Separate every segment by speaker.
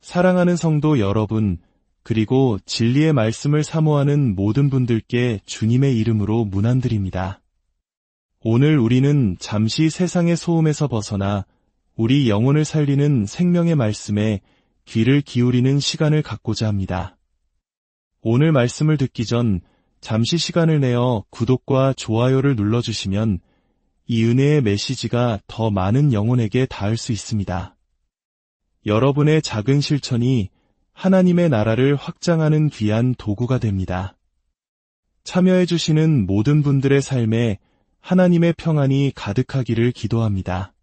Speaker 1: 사랑하는 성도 여러분, 그리고 진리의 말씀을 사모하는 모든 분들께 주님의 이름으로 문안드립니다. 오늘 우리는 잠시 세상의 소음에서 벗어나 우리 영혼을 살리는 생명의 말씀에 귀를 기울이는 시간을 갖고자 합니다. 오늘 말씀을 듣기 전 잠시 시간을 내어 구독과 좋아요를 눌러주시면 이 은혜의 메시지가 더 많은 영혼에게 닿을 수 있습니다. 여러분의 작은 실천이 하나님의 나라를 확장하는 귀한 도구가 됩니다. 참여해주시는 모든 분들의 삶에 하나님의 평안이 가득하기를 기도합니다.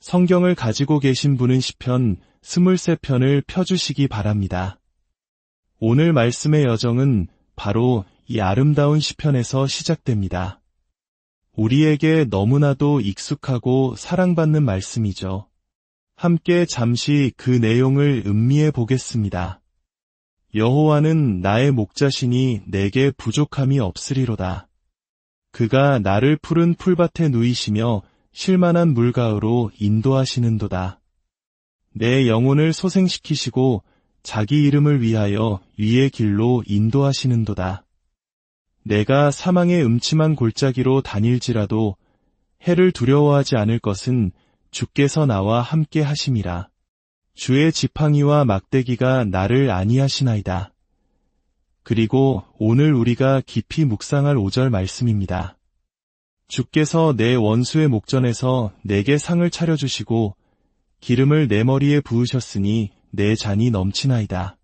Speaker 1: 성경을 가지고 계신 분은 시편 23편을 펴주시기 바랍니다. 오늘 말씀의 여정은 바로 이 아름다운 시편에서 시작됩니다. 우리에게 너무나도 익숙하고 사랑받는 말씀이죠. 함께 잠시 그 내용을 음미해 보겠습니다. 여호와는 나의 목자시니 내게 부족함이 없으리로다. 그가 나를 푸른 풀밭에 누이시며 쉴만한 물가으로 인도하시는도다. 내 영혼을 소생시키시고 자기 이름을 위하여 위의 길로 인도하시는도다. 내가 사망의 음침한 골짜기로 다닐지라도 해를 두려워하지 않을 것은 주께서 나와 함께 하심이라. 주의 지팡이와 막대기가 나를 안위하시나이다. 그리고 오늘 우리가 깊이 묵상할 5절 말씀입니다. 주께서 내 원수의 목전에서 내게 상을 차려주시고 기름을 내 머리에 부으셨으니 내 잔이 넘치나이다.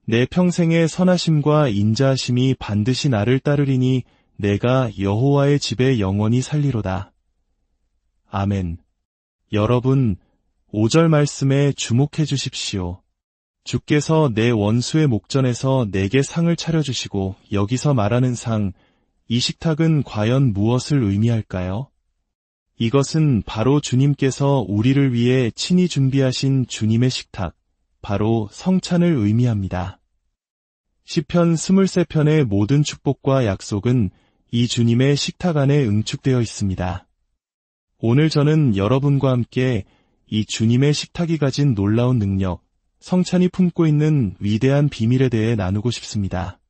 Speaker 1: 내 평생의 선하심과 인자하심이 반드시 나를 따르리니 내가 여호와의 집에 영원히 살리로다. 아멘. 여러분, 5절 말씀에 주목해 주십시오. 주께서 내 원수의 목전에서 내게 상을 차려주시고 여기서 말하는 상, 이 식탁은 과연 무엇을 의미할까요? 이것은 바로 주님께서 우리를 위해 친히 준비하신 주님의 식탁, 바로 성찬을 의미합니다. 시편 23편의 모든 축복과 약속은 이 주님의 식탁 안에 응축되어 있습니다. 오늘 저는 여러분과 함께 이 주님의 식탁이 가진 놀라운 능력, 성찬이 품고 있는 위대한 비밀에 대해 나누고 싶습니다.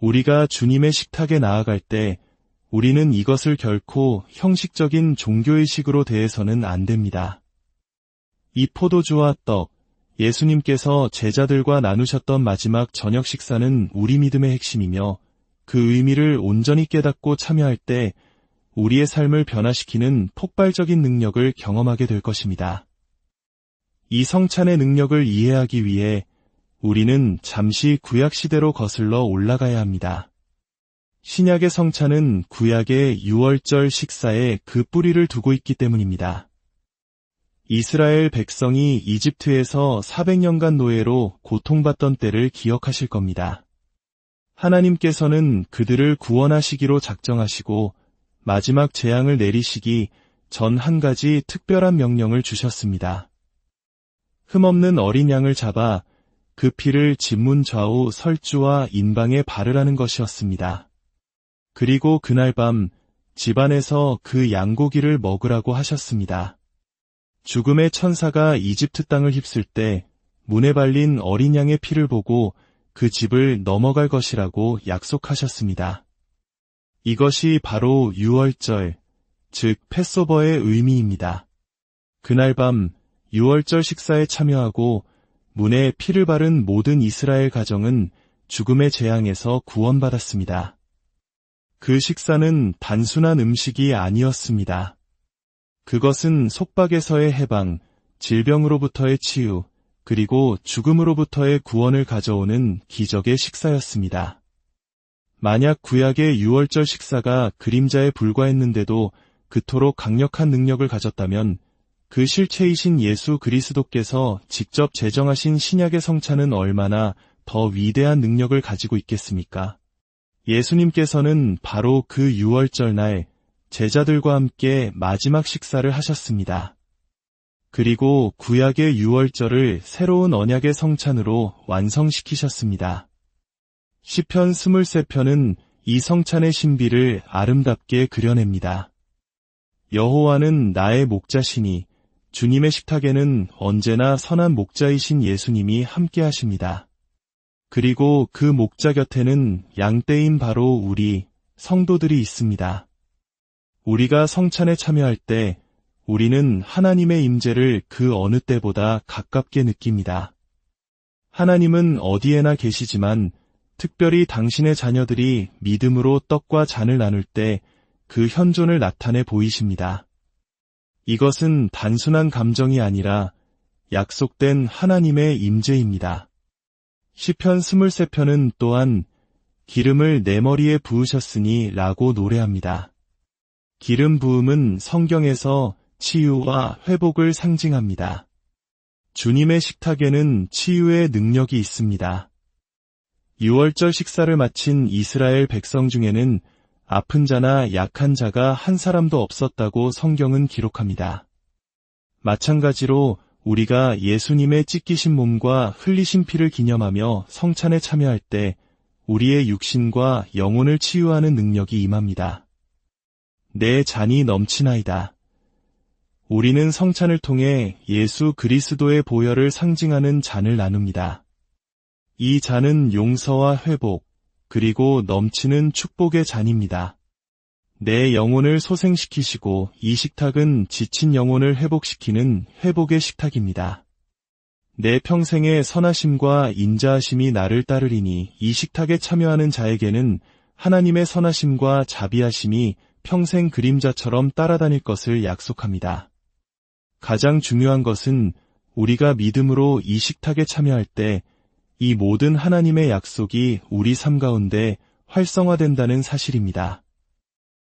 Speaker 1: 우리가 주님의 식탁에 나아갈 때 우리는 이것을 결코 형식적인 종교의식으로 대해서는 안 됩니다. 이 포도주와 떡, 예수님께서 제자들과 나누셨던 마지막 저녁 식사는 우리 믿음의 핵심이며 그 의미를 온전히 깨닫고 참여할 때 우리의 삶을 변화시키는 폭발적인 능력을 경험하게 될 것입니다. 이 성찬의 능력을 이해하기 위해 우리는 잠시 구약시대로 거슬러 올라가야 합니다. 신약의 성찬은 구약의 유월절 식사에 그 뿌리를 두고 있기 때문입니다. 이스라엘 백성이 이집트에서 400년간 노예로 고통받던 때를 기억하실 겁니다. 하나님께서는 그들을 구원하시기로 작정하시고 마지막 재앙을 내리시기 전 한 가지 특별한 명령을 주셨습니다. 흠없는 어린 양을 잡아 그 피를 집문 좌우 설주와 인방에 바르라는 것이었습니다. 그리고 그날 밤 집안에서 그 양고기를 먹으라고 하셨습니다. 죽음의 천사가 이집트 땅을 휩쓸 때 문에 발린 어린 양의 피를 보고 그 집을 넘어갈 것이라고 약속하셨습니다. 이것이 바로 유월절, 즉 패소버의 의미입니다. 그날 밤 유월절 식사에 참여하고 문에 피를 바른 모든 이스라엘 가정은 죽음의 재앙에서 구원받았습니다. 그 식사는 단순한 음식이 아니었습니다. 그것은 속박에서의 해방, 질병으로부터의 치유, 그리고 죽음으로부터의 구원을 가져오는 기적의 식사였습니다. 만약 구약의 유월절 식사가 그림자에 불과했는데도 그토록 강력한 능력을 가졌다면 그 실체이신 예수 그리스도께서 직접 제정하신 신약의 성찬은 얼마나 더 위대한 능력을 가지고 있겠습니까? 예수님께서는 바로 그 유월절 날 제자들과 함께 마지막 식사를 하셨습니다. 그리고 구약의 유월절을 새로운 언약의 성찬으로 완성시키셨습니다. 시편 23편은 이 성찬의 신비를 아름답게 그려냅니다. 여호와는 나의 목자시니 주님의 식탁에는 언제나 선한 목자이신 예수님이 함께 하십니다. 그리고 그 목자 곁에는 양떼인 바로 우리 성도들이 있습니다. 우리가 성찬에 참여할 때 우리는 하나님의 임재를 그 어느 때보다 가깝게 느낍니다. 하나님은 어디에나 계시지만 특별히 당신의 자녀들이 믿음으로 떡과 잔을 나눌 때 그 현존을 나타내 보이십니다. 이것은 단순한 감정이 아니라 약속된 하나님의 임재입니다. 시편 23편은 또한 기름을 내 머리에 부으셨으니 라고 노래합니다. 기름 부음은 성경에서 치유와 회복을 상징합니다. 주님의 식탁에는 치유의 능력이 있습니다. 유월절 식사를 마친 이스라엘 백성 중에는 아픈 자나 약한 자가 한 사람도 없었다고 성경은 기록합니다. 마찬가지로 우리가 예수님의 찢기신 몸과 흘리신 피를 기념하며 성찬에 참여할 때 우리의 육신과 영혼을 치유하는 능력이 임합니다. 내 잔이 넘치나이다. 우리는 성찬을 통해 예수 그리스도의 보혈을 상징하는 잔을 나눕니다. 이 잔은 용서와 회복, 그리고 넘치는 축복의 잔입니다. 내 영혼을 소생시키시고 이 식탁은 지친 영혼을 회복시키는 회복의 식탁입니다. 내 평생의 선하심과 인자하심이 나를 따르리니 이 식탁에 참여하는 자에게는 하나님의 선하심과 자비하심이 평생 그림자처럼 따라다닐 것을 약속합니다. 가장 중요한 것은 우리가 믿음으로 이 식탁에 참여할 때 이 모든 하나님의 약속이 우리 삶 가운데 활성화된다는 사실입니다.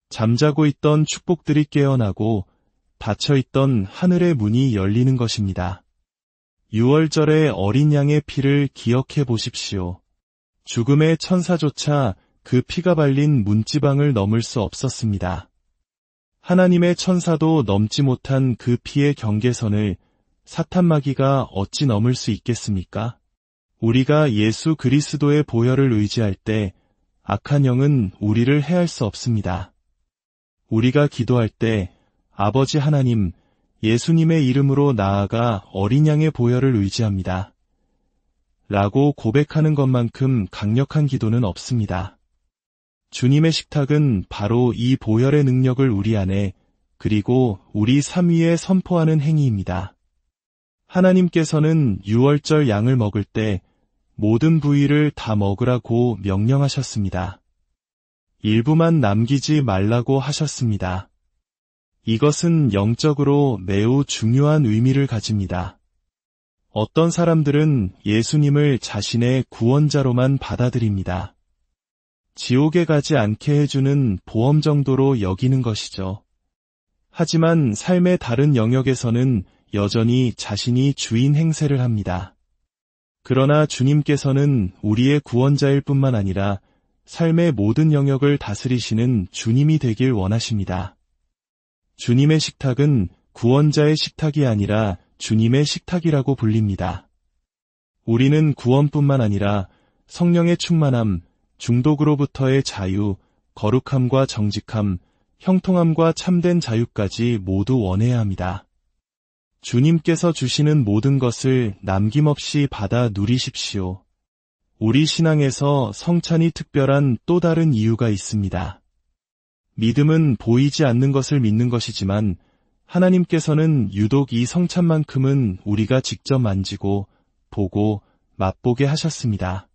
Speaker 1: 잠자고 있던 축복들이 깨어나고 닫혀있던 하늘의 문이 열리는 것입니다. 유월절의 어린 양의 피를 기억해 보십시오. 죽음의 천사조차 그 피가 발린 문지방을 넘을 수 없었습니다. 하나님의 천사도 넘지 못한 그 피의 경계선을 사탄 마귀가 어찌 넘을 수 있겠습니까? 우리가 예수 그리스도의 보혈을 의지할 때 악한 영은 우리를 해할 수 없습니다. 우리가 기도할 때 아버지 하나님, 예수님의 이름으로 나아가 어린 양의 보혈을 의지합니다. 라고 고백하는 것만큼 강력한 기도는 없습니다. 주님의 식탁은 바로 이 보혈의 능력을 우리 안에 그리고 우리 삶 위에 선포하는 행위입니다. 하나님께서는 유월절 양을 먹을 때 모든 부위를 다 먹으라고 명령하셨습니다. 일부만 남기지 말라고 하셨습니다. 이것은 영적으로 매우 중요한 의미를 가집니다. 어떤 사람들은 예수님을 자신의 구원자로만 받아들입니다. 지옥에 가지 않게 해주는 보험 정도로 여기는 것이죠. 하지만 삶의 다른 영역에서는 여전히 자신이 주인 행세를 합니다. 그러나 주님께서는 우리의 구원자일 뿐만 아니라 삶의 모든 영역을 다스리시는 주님이 되길 원하십니다. 주님의 식탁은 구원자의 식탁이 아니라 주님의 식탁이라고 불립니다. 우리는 구원뿐만 아니라 성령의 충만함, 중독으로부터의 자유, 거룩함과 정직함, 형통함과 참된 자유까지 모두 원해야 합니다. 주님께서 주시는 모든 것을 남김없이 받아 누리십시오. 우리 신앙에서 성찬이 특별한 또 다른 이유가 있습니다. 믿음은 보이지 않는 것을 믿는 것이지만 하나님께서는 유독 이 성찬만큼은 우리가 직접 만지고 보고 맛보게 하셨습니다.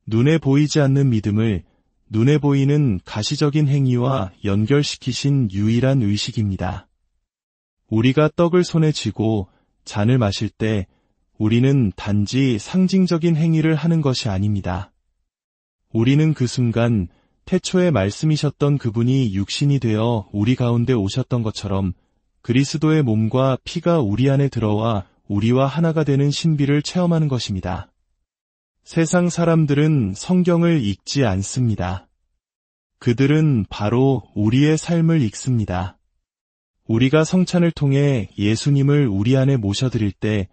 Speaker 1: 눈에 보이지 않는 믿음을 눈에 보이는 가시적인 행위와 연결시키신 유일한 의식입니다. 우리가 떡을 손에 쥐고 잔을 마실 때 우리는 단지 상징적인 행위를 하는 것이 아닙니다. 우리는 그 순간 태초에 말씀이셨던 그분이 육신이 되어 우리 가운데 오셨던 것처럼 그리스도의 몸과 피가 우리 안에 들어와 우리와 하나가 되는 신비를 체험하는 것입니다. 세상 사람들은 성경을 읽지 않습니다. 그들은 바로 우리의 삶을 읽습니다. 우리가 성찬을 통해 예수님을 우리 안에 모셔드릴 때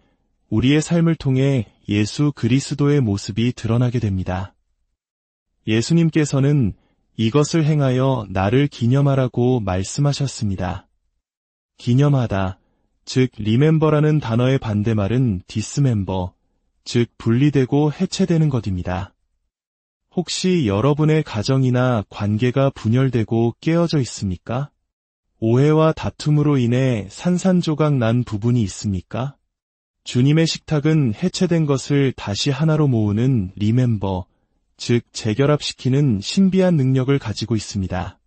Speaker 1: 우리의 삶을 통해 예수 그리스도의 모습이 드러나게 됩니다. 예수님께서는 이것을 행하여 나를 기념하라고 말씀하셨습니다. 기념하다, 즉 remember라는 단어의 반대말은 dismember, 즉 분리되고 해체되는 것입니다. 혹시 여러분의 가정이나 관계가 분열되고 깨어져 있습니까? 오해와 다툼으로 인해 산산조각 난 부분이 있습니까? 주님의 식탁은 해체된 것을 다시 하나로 모으는 리멤버, 즉 재결합시키는 신비한 능력을 가지고 있습니다.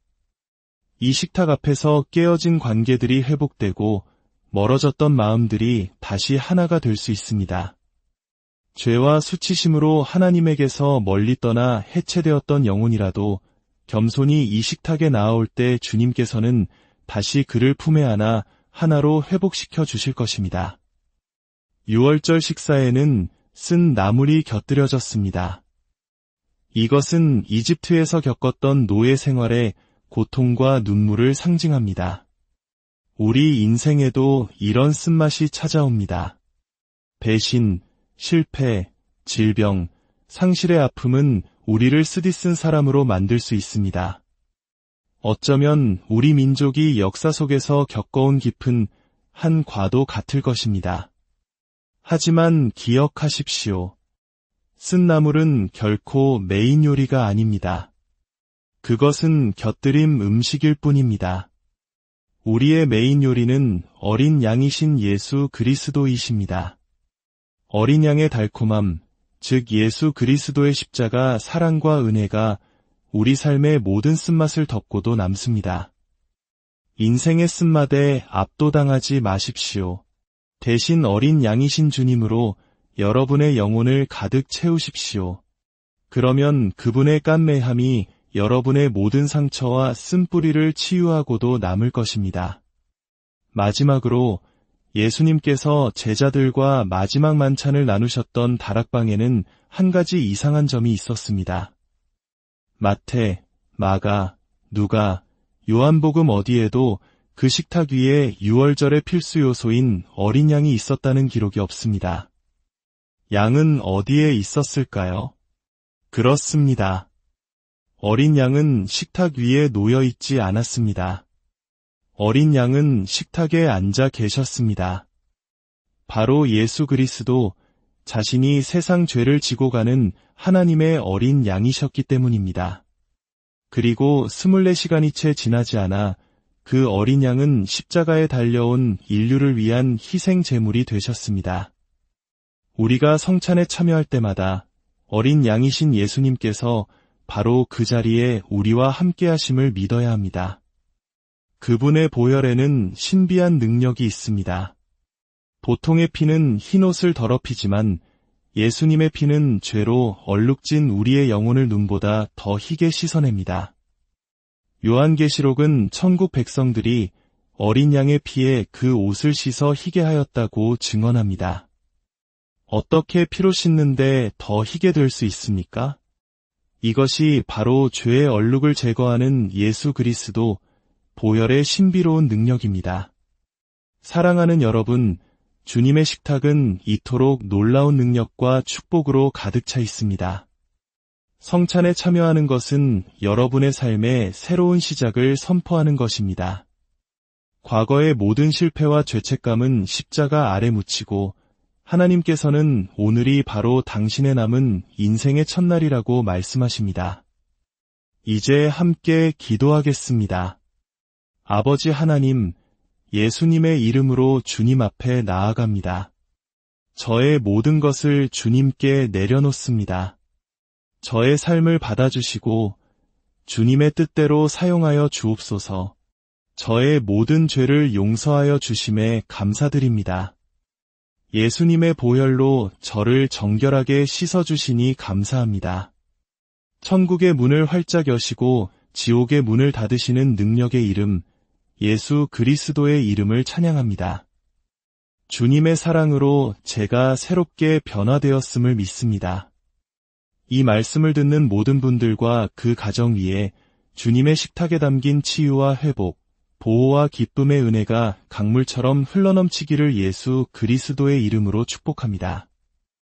Speaker 1: 이 식탁 앞에서 깨어진 관계들이 회복되고 멀어졌던 마음들이 다시 하나가 될 수 있습니다. 죄와 수치심으로 하나님에게서 멀리 떠나 해체되었던 영혼이라도 겸손히 이 식탁에 나아올 때 주님께서는 다시 그를 품에 안아 하나로 회복시켜 주실 것입니다. 유월절 식사에는 쓴 나물이 곁들여졌습니다. 이것은 이집트에서 겪었던 노예 생활의 고통과 눈물을 상징합니다. 우리 인생에도 이런 쓴맛이 찾아옵니다. 배신, 실패, 질병, 상실의 아픔은 우리를 쓰디쓴 사람으로 만들 수 있습니다. 어쩌면 우리 민족이 역사 속에서 겪어온 깊은 한 과도 같을 것입니다. 하지만 기억하십시오. 쓴 나물은 결코 메인 요리가 아닙니다. 그것은 곁들임 음식일 뿐입니다. 우리의 메인 요리는 어린 양이신 예수 그리스도이십니다. 어린 양의 달콤함, 즉 예수 그리스도의 십자가 사랑과 은혜가 우리 삶의 모든 쓴맛을 덮고도 남습니다. 인생의 쓴맛에 압도당하지 마십시오. 대신 어린 양이신 주님으로 여러분의 영혼을 가득 채우십시오. 그러면 그분의 깐매함이 여러분의 모든 상처와 쓴뿌리를 치유하고도 남을 것입니다. 마지막으로 예수님께서 제자들과 마지막 만찬을 나누셨던 다락방에는 한 가지 이상한 점이 있었습니다. 마태, 마가, 누가, 요한복음 어디에도 그 식탁 위에 유월절의 필수 요소인 어린 양이 있었다는 기록이 없습니다. 양은 어디에 있었을까요? 그렇습니다. 어린 양은 식탁 위에 놓여 있지 않았습니다. 어린 양은 식탁에 앉아 계셨습니다. 바로 예수 그리스도 자신이 세상 죄를 지고 가는 하나님의 어린 양이셨기 때문입니다. 그리고 24시간이 채 지나지 않아 그 어린 양은 십자가에 달려온 인류를 위한 희생 제물이 되셨습니다. 우리가 성찬에 참여할 때마다 어린 양이신 예수님께서 바로 그 자리에 우리와 함께 하심을 믿어야 합니다. 그분의 보혈에는 신비한 능력이 있습니다. 보통의 피는 흰옷을 더럽히지만 예수님의 피는 죄로 얼룩진 우리의 영혼을 눈보다 더 희게 씻어냅니다. 요한계시록은 천국 백성들이 어린 양의 피에 그 옷을 씻어 희게 하였다고 증언합니다. 어떻게 피로 씻는데 더 희게 될 수 있습니까? 이것이 바로 죄의 얼룩을 제거하는 예수 그리스도 보혈의 신비로운 능력입니다. 사랑하는 여러분, 주님의 식탁은 이토록 놀라운 능력과 축복으로 가득 차 있습니다. 성찬에 참여하는 것은 여러분의 삶의 새로운 시작을 선포하는 것입니다. 과거의 모든 실패와 죄책감은 십자가 아래 묻히고 하나님께서는 오늘이 바로 당신의 남은 인생의 첫날이라고 말씀하십니다. 이제 함께 기도하겠습니다. 아버지 하나님, 예수님의 이름으로 주님 앞에 나아갑니다. 저의 모든 것을 주님께 내려놓습니다. 저의 삶을 받아주시고 주님의 뜻대로 사용하여 주옵소서. 저의 모든 죄를 용서하여 주심에 감사드립니다. 예수님의 보혈로 저를 정결하게 씻어주시니 감사합니다. 천국의 문을 활짝 여시고 지옥의 문을 닫으시는 능력의 이름, 예수 그리스도의 이름을 찬양합니다. 주님의 사랑으로 제가 새롭게 변화되었음을 믿습니다. 이 말씀을 듣는 모든 분들과 그 가정 위에 주님의 식탁에 담긴 치유와 회복, 보호와 기쁨의 은혜가 강물처럼 흘러넘치기를 예수 그리스도의 이름으로 축복합니다.